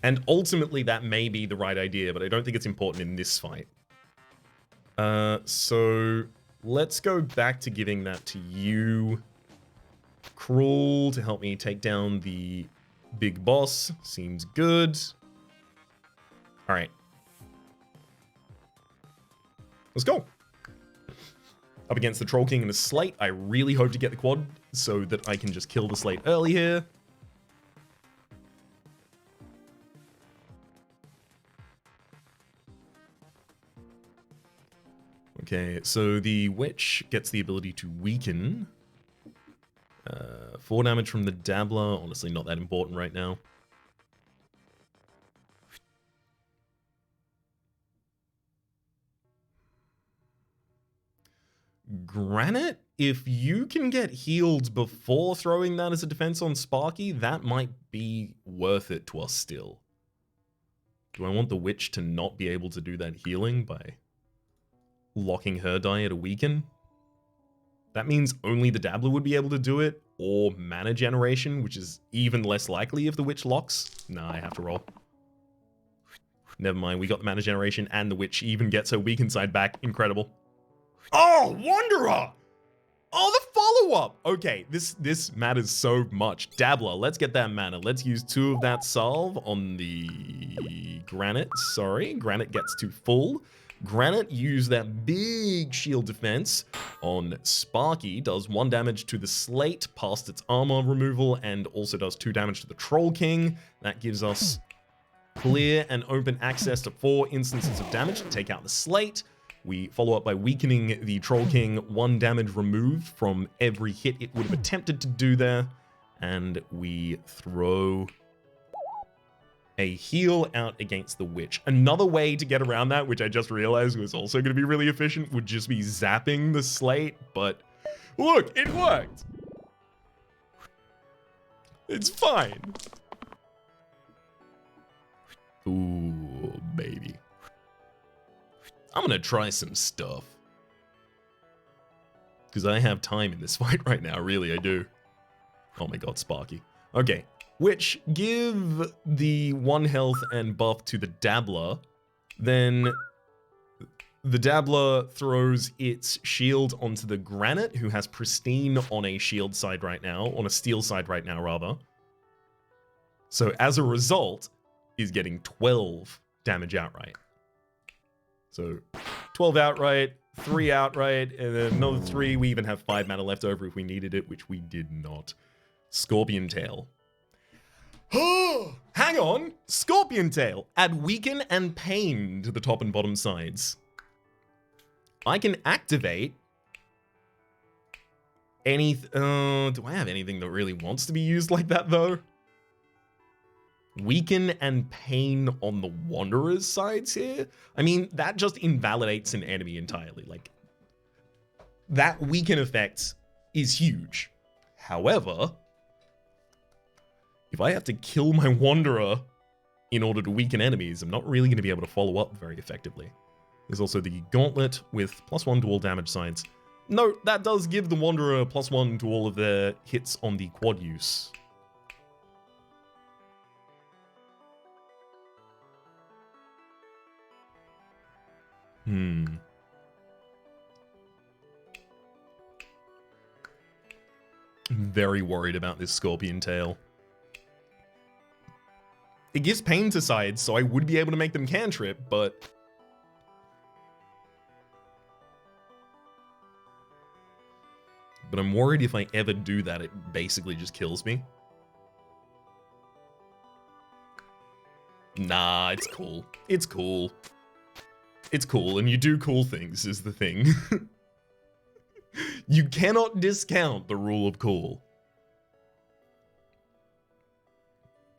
And ultimately that may be the right idea, but I don't think it's important in this fight. So let's go back to giving that to you. Cruel to help me take down the big boss. Seems good. All right. Let's go. Up against the Troll King and a Slate. I really hope to get the quad so that I can just kill the Slate early here. Okay, so the Witch gets the ability to weaken. 4 damage from the Dabbler. Honestly, not that important right now. Granite, if you can get healed before throwing that as a defense on Sparky, that might be worth it to us still. Do I want the Witch to not be able to do that healing by locking her die at a weaken? That means only the Dabbler would be able to do it, or mana generation, which is even less likely if the Witch locks. Nah, I have to roll. Never mind, we got the mana generation, and the Witch even gets her weakened side back. Incredible. Oh, Wanderer! Oh, the follow-up! Okay, this matters so much. Dabbler, let's get that mana. Let's use 2 of that salve on the Granite. Sorry, Granite gets to full. Granite, use that big shield defense on Sparky. Does 1 damage to the Slate past its armor removal, and also does 2 damage to the Troll King. That gives us clear and open access to 4 instances of damage to take out the Slate. We follow up by weakening the Troll King, 1 damage removed from every hit it would have attempted to do there. And we throw a heal out against the Witch. Another way to get around that, which I just realized was also going to be really efficient, would just be zapping the Slate. But look, it worked. It's fine. Ooh, baby. I'm gonna try some stuff. Because I have time in this fight right now, really, I do. Oh my god, Sparky. Okay. Which, give the 1 health and buff to the Dabbler. Then the Dabbler throws its shield onto the Granite, who has Pristine on a shield side right now, on a steel side right now, rather. So as a result, is getting 12 damage outright. So 12 outright, 3 outright, and then another 3. We even have 5 mana left over if we needed it, which we did not. Scorpion Tail. Hang on! Scorpion Tail. Add Weaken and Pain to the top and bottom sides. I can activate any... do I have anything that really wants to be used like that, though? Weaken and Pain on the Wanderer's sides here? I mean, that just invalidates an enemy entirely. Like, that Weaken effect is huge. However, if I have to kill my Wanderer in order to weaken enemies, I'm not really going to be able to follow up very effectively. There's also the Gauntlet with +1 to all damage sides. Note, that does give the Wanderer +1 to all of their hits on the quad use. I'm very worried about this Scorpion Tail. It gives pain to sides, so I would be able to make them cantrip, but... But I'm worried if I ever do that, it basically just kills me. Nah, it's cool. It's cool. It's cool, and you do cool things, is the thing. You cannot discount the rule of cool.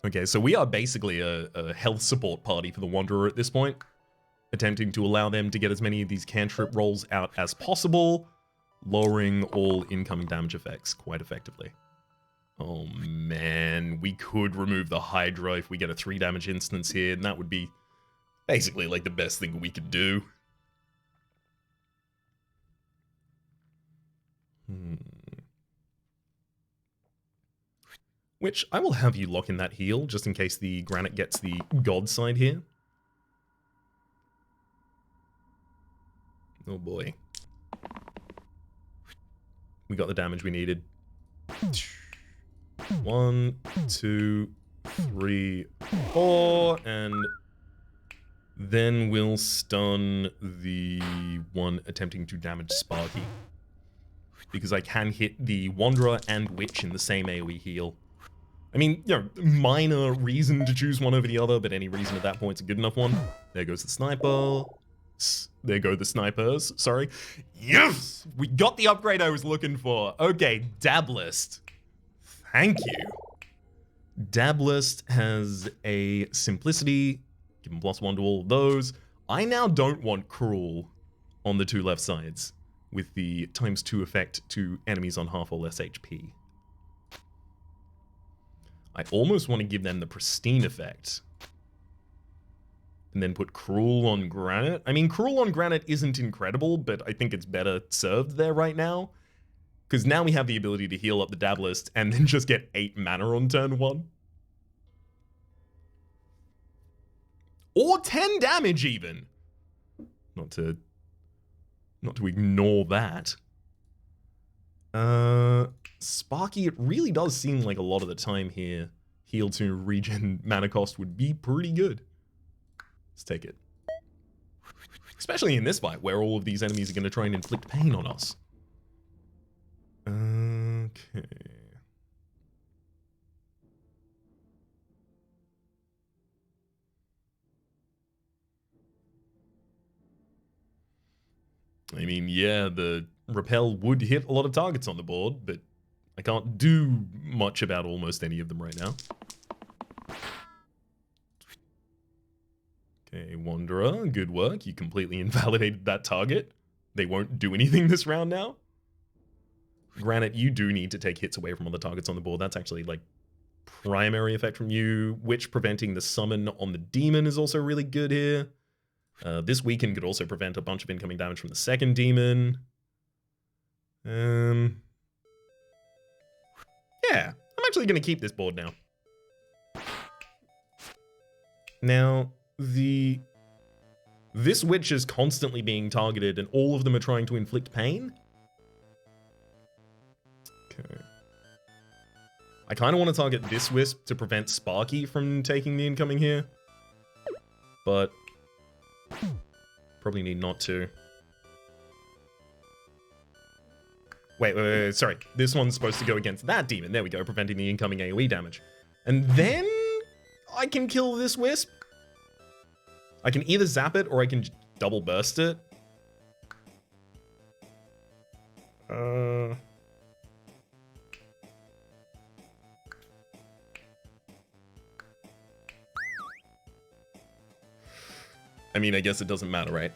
Okay, so we are basically a health support party for the Wanderer at this point, attempting to allow them to get as many of these cantrip rolls out as possible, lowering all incoming damage effects quite effectively. Oh man, we could remove the Hydra if we get a 3 damage instance here, and that would be basically like the best thing we could do. Which, I will have you lock in that heal, just in case the Granite gets the God side here. Oh boy. We got the damage we needed. 1, 2, 3, 4, and then we'll stun the one attempting to damage Sparky. Because I can hit the Wanderer and Witch in the same AoE heal. I mean, you know, minor reason to choose one over the other, but any reason at that point's a good enough one. There goes the sniper. There go the snipers, sorry. Yes! We got the upgrade I was looking for. Okay, Dab List. Thank you. Dab List has a Simplicity. Give them +1 to all of those. I now don't want Cruel on the 2 left sides, with the ×2 effect to enemies on half or less HP. I almost want to give them the Pristine effect. And then put Cruel on Granite. I mean, Cruel on Granite isn't incredible, but I think it's better served there right now. Because now we have the ability to heal up the Dab List and then just get 8 mana on turn 1. Or 10 damage even. Not to ignore that. Sparky, it really does seem like a lot of the time here, heal to regen mana cost would be pretty good. Let's take it. Especially in this fight, where all of these enemies are going to try and inflict pain on us. Okay. I mean, yeah, the Repel would hit a lot of targets on the board, but I can't do much about almost any of them right now. Okay, Wanderer, good work. You completely invalidated that target. They won't do anything this round now. Granite, you do need to take hits away from other targets on the board. That's actually, like, primary effect from you. Witch preventing the summon on the demon is also really good here. This Weaken could also prevent a bunch of incoming damage from the second demon. Yeah, actually going to keep this board now. Now, this witch is constantly being targeted, and all of them are trying to inflict pain. Okay. I kind of want to target this wisp to prevent Sparky from taking the incoming here. But probably need not to. Wait, sorry. This one's supposed to go against that demon. There we go, preventing the incoming AoE damage. And then I can kill this wisp. I can either zap it or I can double burst it. I mean, I guess it doesn't matter, right?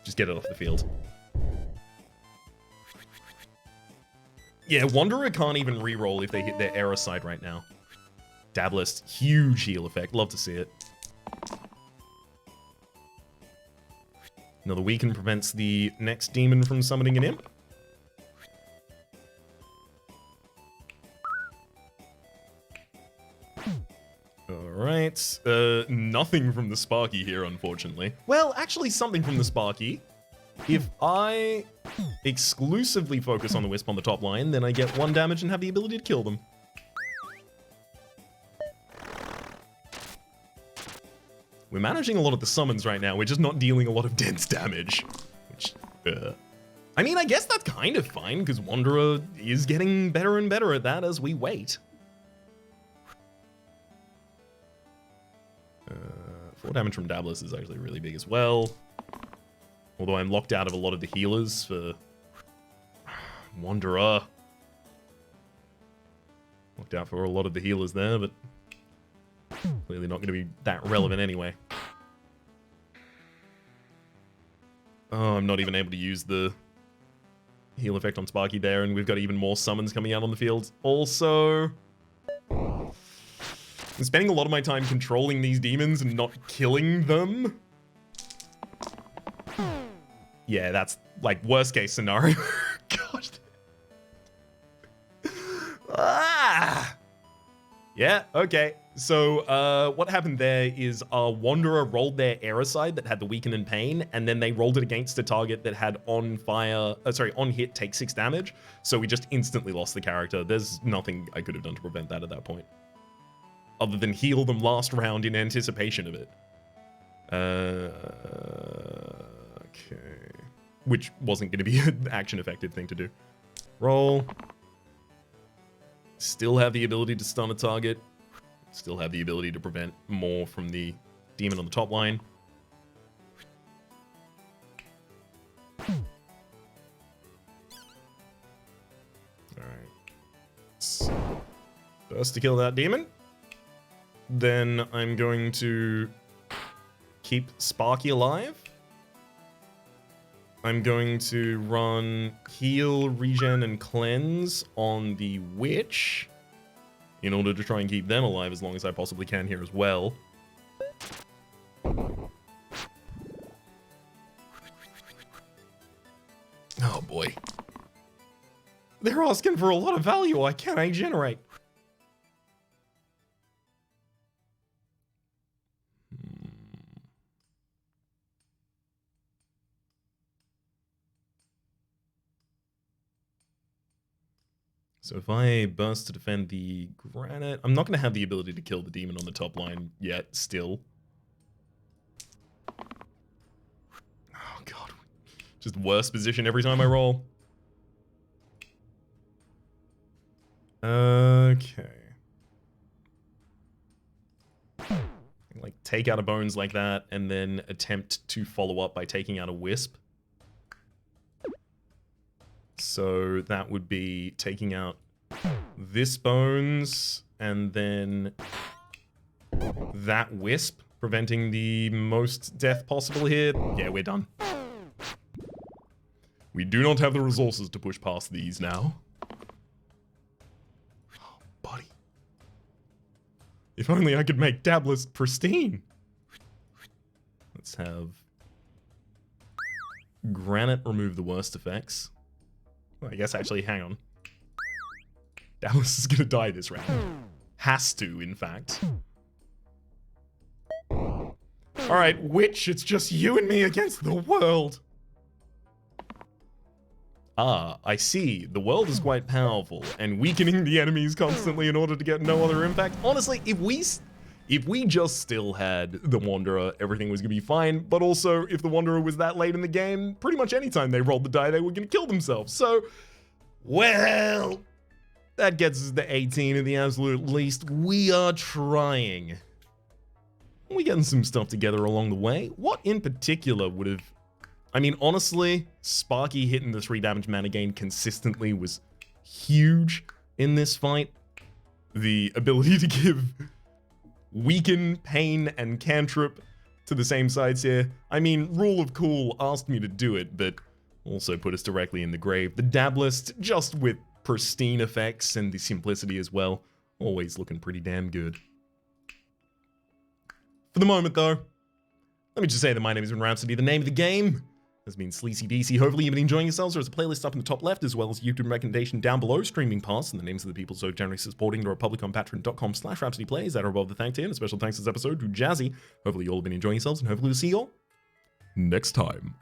Just get it off the field. Yeah, Wanderer can't even reroll if they hit their error side right now. Dablist, huge heal effect. Love to see it. Another weaken prevents the next demon from summoning an imp. Alright, nothing from the Sparky here, unfortunately. Well, actually something from the Sparky. If I exclusively focus on the Wisp on the top line, then I get 1 damage and have the ability to kill them. We're managing a lot of the summons right now, we're just not dealing a lot of dense damage. Which, I mean, I guess that's kind of fine, because Wanderer is getting better and better at that as we wait. 4 damage from Dabless is actually really big as well. Although I'm locked out of a lot of the healers for Wanderer. Locked out for a lot of the healers there, but clearly not going to be that relevant anyway. Oh, I'm not even able to use the heal effect on Sparky there, and we've got even more summons coming out on the field. Also, I'm spending a lot of my time controlling these demons and not killing them. Yeah, that's like worst case scenario. Gosh. Yeah, okay. So what happened there is Wanderer rolled their error side that had the weaken and pain, and then they rolled it against a target that had on hit take 6 damage. So we just instantly lost the character. There's nothing I could have done to prevent that at that point, other than heal them last round in anticipation of it. Okay. Which wasn't going to be an action-effective thing to do. Roll. Still have the ability to stun a target. Still have the ability to prevent more from the demon on the top line. Alright. First to kill that demon. Then I'm going to keep Sparky alive. I'm going to run heal, regen, and cleanse on the witch in order to try and keep them alive as long as I possibly can here as well. Oh boy. They're asking for a lot of value I can't generate. So if I burst to defend the granite, I'm not going to have the ability to kill the demon on the top line yet, still. Oh god. Just worse position every time I roll. Okay. Like, take out a bones like that, and then attempt to follow up by taking out a wisp. So that would be taking out this bones, and then that wisp, preventing the most death possible here. Yeah, we're done. We do not have the resources to push past these now. Oh, buddy. If only I could make Dabless pristine. Let's have Granite remove the worst effects. Well, I guess actually, hang on. Dallas is gonna die this round. Has to, in fact. Alright, Witch, it's just you and me against the world. Ah, I see. The world is quite powerful, and weakening the enemies constantly in order to get no other impact. Honestly, if we just still had the Wanderer, everything was gonna be fine, but also, if the Wanderer was that late in the game, pretty much any time they rolled the die, they were gonna kill themselves. So, well, that gets us to 18 at the absolute least. We are trying. We're getting some stuff together along the way. What in particular would have... I mean, honestly, Sparky hitting the 3 damage mana gain consistently was huge in this fight. The ability to give Weaken, Pain, and Cantrip to the same sides here. I mean, Rule of Cool asked me to do it, but also put us directly in the grave. The Dablist, just with pristine effects and the simplicity as well, always looking pretty damn good. For the moment, though, let me just say that my name has been Rhapsody. The name of the game has been Sleazy DC. Hopefully you've been enjoying yourselves. There's a playlist up in the top left, as well as a YouTube recommendation down below, streaming past, and the names of the people so generally supporting the Republic on patreon.com/RhapsodyPlays that are above the thank tier. And a special thanks this episode to Jazzy. Hopefully you all have been enjoying yourselves, and hopefully we'll see you all next time.